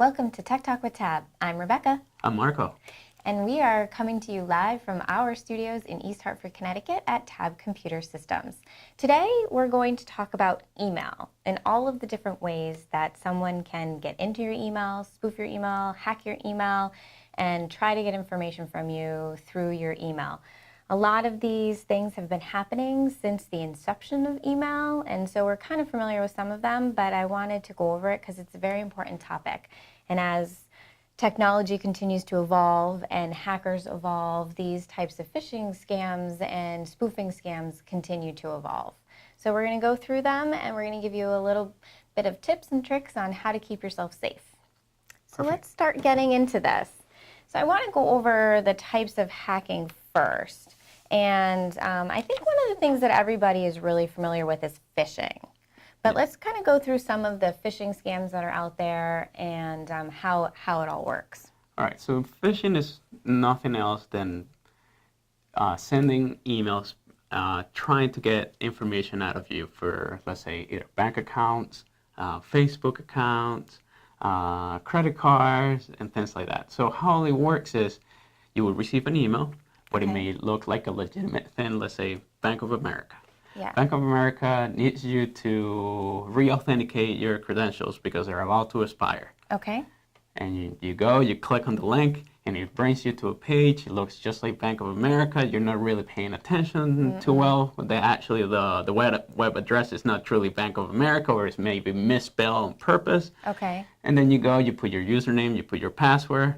Welcome to Tech Talk with Tab. I'm Rebecca. I'm Marco. And we are coming to you live from our studios in East Hartford, Connecticut at Tab Computer Systems. Today, we're going to talk about email and all of the different ways that someone can get into your email, spoof your email, hack your email, and try to get information from you through your email. A lot of these things have been happening since the inception of email, and so we're kind of familiar with some of them, but I wanted to go over it because it's a very important topic. And as technology continues to evolve and hackers evolve, these types of phishing scams and spoofing scams continue to evolve. So we're going to go through them, and we're going to give you a little bit of tips and tricks on how to keep yourself safe. So Perfect. Let's start getting into this. So I want to go over the types of hacking first. And I think one of the things that everybody is really familiar with is phishing. But let's kind of go through some of the phishing scams that are out there and how it all works. All right, so phishing is nothing else than sending emails trying to get information out of you for, let's say, either bank accounts, Facebook accounts, credit cards, and things like that. So how it works is you will receive an email, but it may look like a legitimate thing, let's say Bank of America. Yeah. Bank of America needs you to re-authenticate your credentials because they're about to expire. Okay. And you go, you click on the link, and it brings you to a page. It looks just like Bank of America. You're not really paying attention too well. The web address is not truly Bank of America, or it's maybe misspelled on purpose. Okay. And then you go, you put your username, you put your password,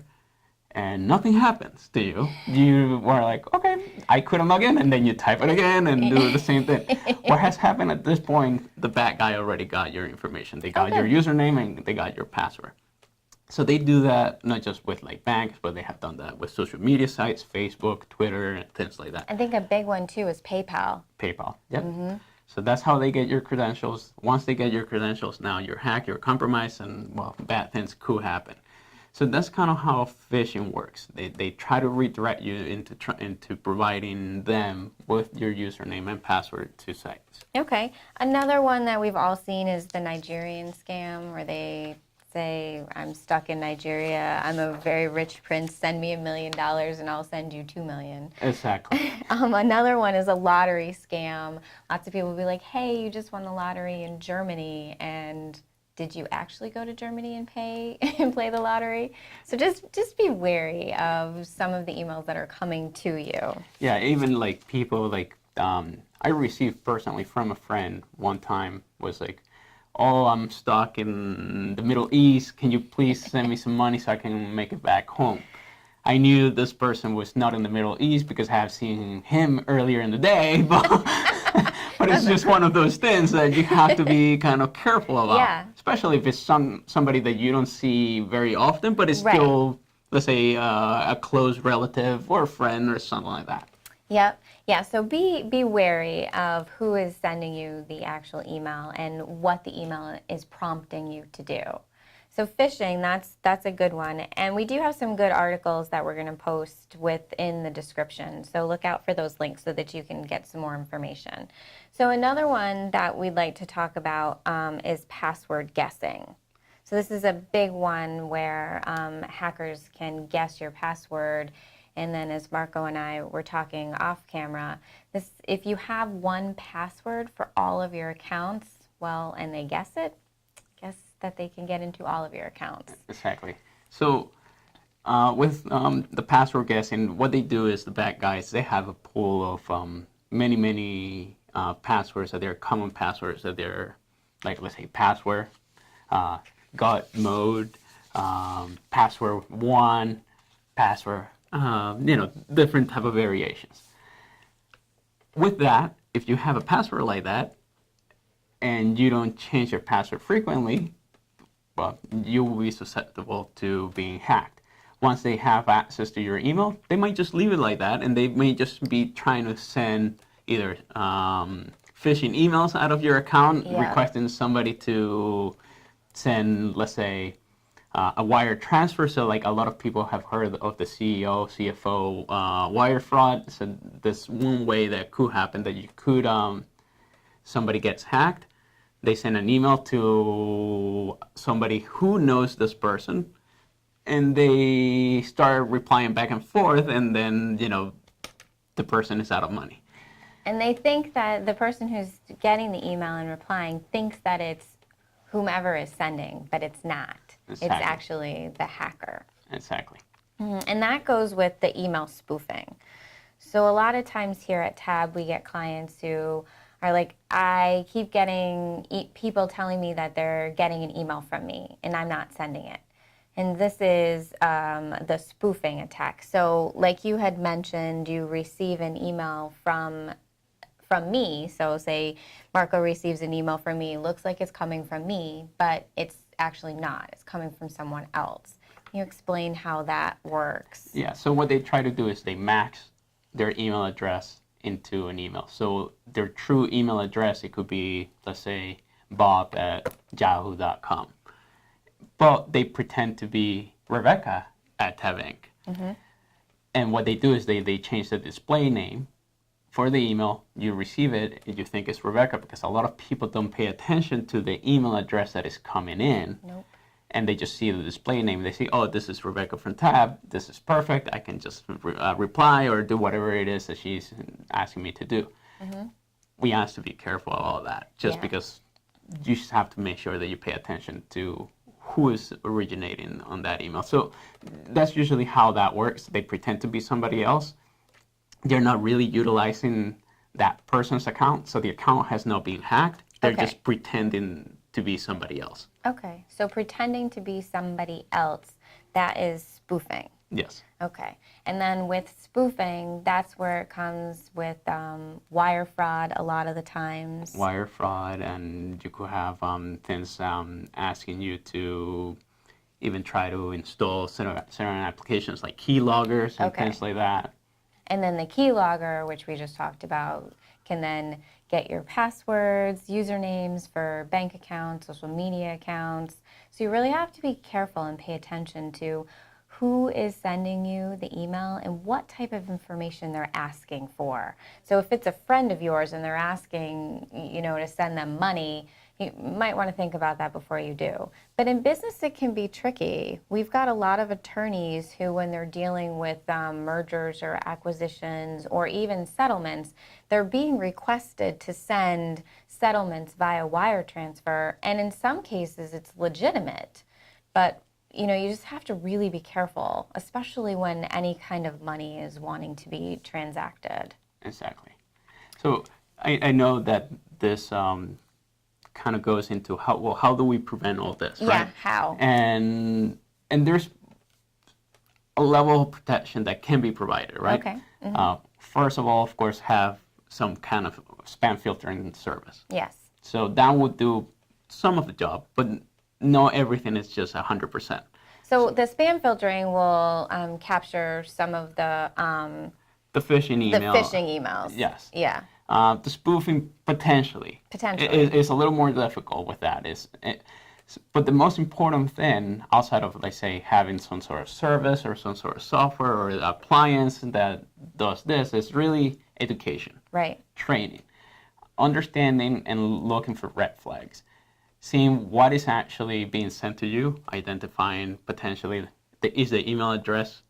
and nothing happens to you. You are like, okay, I couldn't log in, and then you type it again and do the same thing. What has happened at this point, the bad guy already got your information. They got your username and they got your password. So they do that not just with like banks, but they have done that with social media sites, Facebook, Twitter, and things like that. I think a big one too is PayPal. PayPal, yep. So that's how they get your credentials. Once they get your credentials, now you're hacked, you're compromised, and well, bad things could happen. So that's kind of how phishing works. They try to redirect you into providing them with your username and password to sites. Okay. Another one that we've all seen is the Nigerian scam, where they say, I'm stuck in Nigeria, I'm a very rich prince, send me $1 million and I'll send you $2 million. Exactly. Another one is a lottery scam. Lots of people will be like, hey, you just won the lottery in Germany, and did you actually go to Germany and pay and play the lottery? So just be wary of some of the emails that are coming to you. Yeah, even like people like I received personally from a friend one time was like, oh, I'm stuck in the Middle East. Can you please send me some money so I can make it back home? I knew this person was not in the Middle East because I have seen him earlier in the day, but it's just one of those things that you have to be kind of careful about. Yeah. Especially if it's somebody that you don't see very often, but it's still, let's say, a close relative or a friend or something like that. Yep. Yeah, so be wary of who is sending you the actual email and what the email is prompting you to do. So phishing, that's a good one. And we do have some good articles that we're going to post within the description. So look out for those links so that you can get some more information. So another one that we'd like to talk about is password guessing. So this is a big one where hackers can guess your password. And then as Marco and I were talking off camera, if you have one password for all of your accounts, well, and they guess it, guess that they can get into all of your accounts. Exactly. So with the password guessing, what they do is the bad guys, they have a pool of many passwords that they're common passwords that they're, like, let's say password, God mode, password one, password, different type of variations. With that, if you have a password like that and you don't change your password frequently, well, you will be susceptible to being hacked. Once they have access to your email, they might just leave it like that, and they may just be trying to send either phishing emails out of your account, requesting somebody to send, let's say, a wire transfer. So like a lot of people have heard of the CEO, CFO wire fraud. So this one way that could happen, that you could, somebody gets hacked, they send an email to somebody who knows this person, and they start replying back and forth, and then, the person is out of money. And they think that the person who's getting the email and replying thinks that it's whomever is sending, but it's not. Exactly. It's actually the hacker. Exactly. And that goes with the email spoofing. So a lot of times here at Tab, we get clients who are like, I keep getting people telling me that they're getting an email from me and I'm not sending it. And this is the spoofing attack. So like you had mentioned, you receive an email from me. So say Marco receives an email from me, looks like it's coming from me, but it's actually not. It's coming from someone else. Can you explain how that works? Yeah, so what they try to do is they max their email address into an email. So their true email address, it could be, let's say, bob@yahoo.com. But they pretend to be Rebecca at Tab Inc. Mm-hmm. And what they do is they change the display name for the email. You receive it and you think it's Rebecca, because a lot of people don't pay attention to the email address that is coming in. Nope. And they just see the display name. They say, oh, this is Rebecca from Tab. This is perfect. I can just reply or do whatever it is that she's asking me to do. Mm-hmm. We ask to be careful of all that, just because you just have to make sure that you pay attention to who is originating on that email. So that's usually how that works. They pretend to be somebody else. They're not really utilizing that person's account, so the account has not been hacked. They're just pretending to be somebody else. Okay, so pretending to be somebody else, that is spoofing. Yes. Okay, and then with spoofing, that's where it comes with wire fraud a lot of the times. Wire fraud, and you could have things asking you to even try to install certain applications like keyloggers and things like that. And then the keylogger, which we just talked about, can then get your passwords, usernames for bank accounts, social media accounts. So you really have to be careful and pay attention to who is sending you the email and what type of information they're asking for. So if it's a friend of yours and they're asking, to send them money, you might want to think about that before you do. But in business, it can be tricky. We've got a lot of attorneys who, when they're dealing with mergers or acquisitions or even settlements, they're being requested to send settlements via wire transfer. And in some cases, it's legitimate. But you just have to really be careful, especially when any kind of money is wanting to be transacted. Exactly. So I know that this kind of goes into how do we prevent all this, right? Yeah, how? And there's a level of protection that can be provided, right? Okay. Mm-hmm. First of all, of course, have some kind of spam filtering service. Yes. So that would do some of the job, but not everything is just 100%. So the spam filtering will capture some of the phishing email. The phishing emails. Yes. Yeah. The spoofing potentially is a little more difficult with that. But the most important thing, outside of, let's say, having some sort of service or some sort of software or appliance that does this, is really education. Right. Training. Understanding and looking for red flags. Seeing what is actually being sent to you, identifying potentially is the email address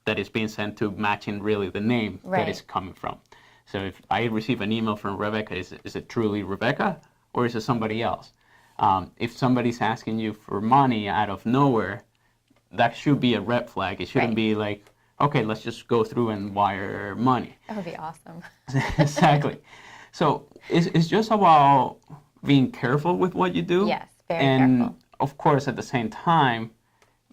that is being sent to matching really the name that is coming from. So if I receive an email from Rebecca, is it truly Rebecca or is it somebody else? If somebody's asking you for money out of nowhere, that should be a red flag. It shouldn't be like, okay, let's just go through and wire money. That would be awesome. Exactly. So it's just about being careful with what you do. Yes, very and careful. Of course, at the same time,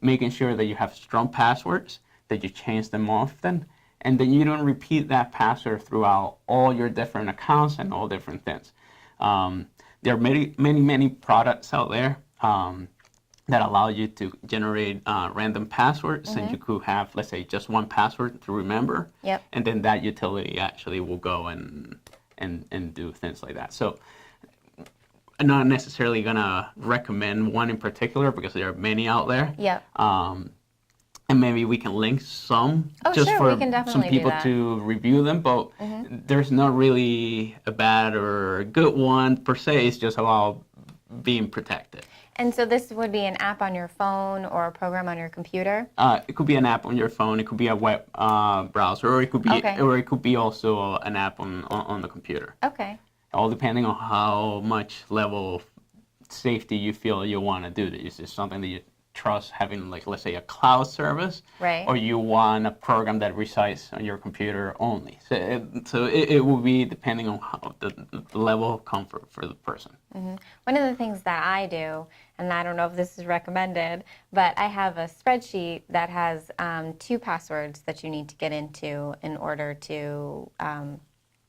making sure that you have strong passwords, that you change them often, and then you don't repeat that password throughout all your different accounts and all different things. There are many products out there that allow you to generate random passwords, and you could have, let's say, just one password to remember. Yep. And then that utility actually will go and do things like that. So I'm not necessarily gonna recommend one in particular because there are many out there. Yep. And maybe we can link some we can for definitely some people do that. to review them, but there's not really a bad or a good one per se. It's just about being protected. And so this would be an app on your phone or a program on your computer? It could be an app on your phone. It could be a web browser, or it could be also an app on the computer. Okay. All depending on how much level of safety you feel you want to do. Is this something that you trust having, like, let's say, a cloud service, right? Or you want a program that resides on your computer only? So it will be depending on how the level of comfort for the person. Mm-hmm. One of the things that I do, and I don't know if this is recommended, but I have a spreadsheet that has 2 passwords that you need to get into in order to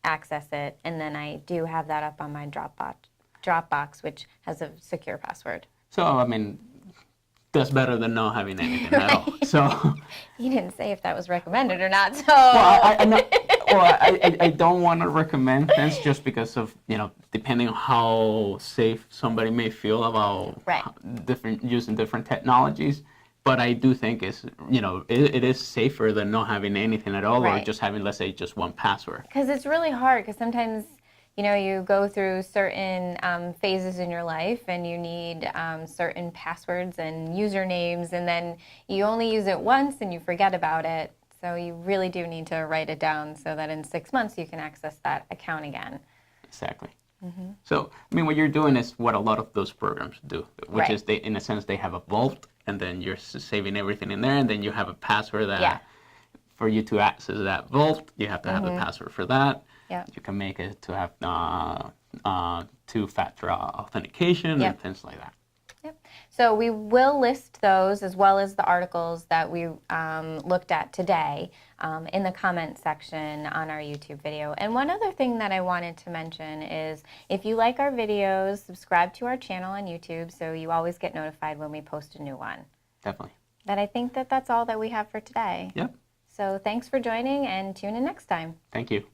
access it, and then I do have that up on my Dropbox, which has a secure password. So, I mean, that's better than not having anything at all. So you didn't say if that was recommended or not. So I don't want to recommend things just because of, depending on how safe somebody may feel about using different technologies. But I do think it is safer than not having anything at all, or just having, let's say, just one password. Because it's really hard, because sometimes you go through certain phases in your life and you need certain passwords and usernames, and then you only use it once and you forget about it. So you really do need to write it down so that in 6 months you can access that account again. Exactly. Mm-hmm. So, I mean, what you're doing is what a lot of those programs do, which is in a sense, they have a vault, and then you're saving everything in there, and then you have a password that for you to access that vault, you have to have the password for that. Yep. You can make it to have 2-factor authentication and things like that. Yep. So we will list those as well as the articles that we looked at today in the comment section on our YouTube video. And one other thing that I wanted to mention is if you like our videos, subscribe to our channel on YouTube so you always get notified when we post a new one. Definitely. But I think that that's all that we have for today. Yep. So thanks for joining, and tune in next time. Thank you.